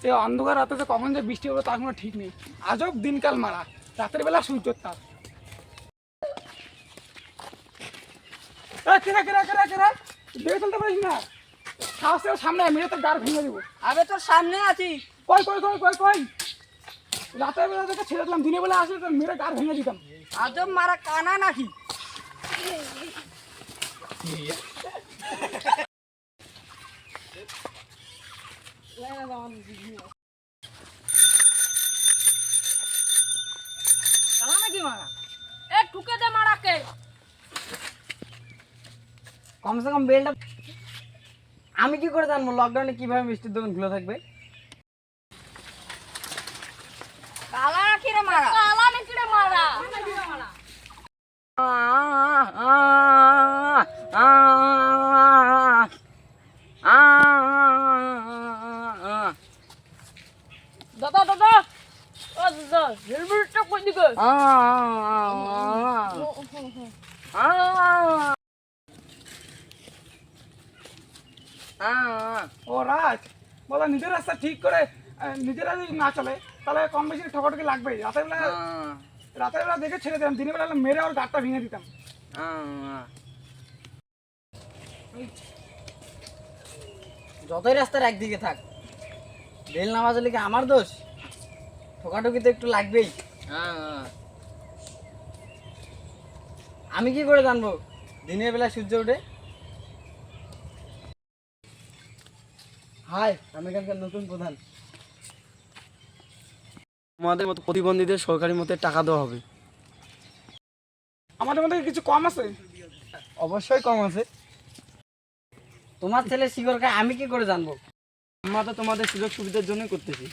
এই অন্ধকার রাতে যে কখন যে বৃষ্টি হবে তার কোনো ঠিক নেই। আজব দিনকাল মারা, রাতের বেলা সূর্যের তাপ। কেরা কেরা কেরা কেরা দেখে চলতে পারিস না, সাহসের সামনে মেরে তোর গাড় ভেঙে দেবো। আবে তোর সামনে আছি। কই কই কই কই কই রাতের বেলা থেকে ছেড়ে দিলাম, দিনের বেলা আসলে তোর মেরে গাড় ভেঙে দিতাম। আজব মারা কানা নাকি? কানা নাকি মারা? এ ঠুকে দে মারাকে। কমসে কম বেলটা আমি কি করে জানবো লকডাউনে কিভাবে মিষ্টির দোকান খোলা থাকবে? কালা নাকি রে মারা? কালা নাকি রে মারা? দাদা দাদা ও দাদা হেলমেটটা কই দিকে? ও রাজ বলো, নিজের রাস্তা ঠিক করে নিজেরা যদি না চলে তাহলে কম বেশি ঠকাঠকি লাগবেই। রাতের বেলা দেখে ছেড়ে দিতাম, দিনের বেলা মেরে ওর গাড়টা ভেঙে দিতাম। যতই রাস্তার একদিকে থাক, বেল না বাজলে কি আমার দোষ? ঠকাঠকি তো একটু লাগবেই। আমি কি করে জানবো দিনের বেলা সূর্য ওঠে? হাই, আমি এখানকার নতুন প্রধান। আমাদের মতো প্রতিবন্ধীদের সরকারি মতে টাকা দেওয়া হবে। আমাদের মধ্যে কিছু কম আছে? অবশ্যই কম আছে। তোমার ছেলে শিকড় খায় আমি কি করে জানবো? আমরা তো তোমাদের সুযোগ সুবিধার জন্যই করতেছি।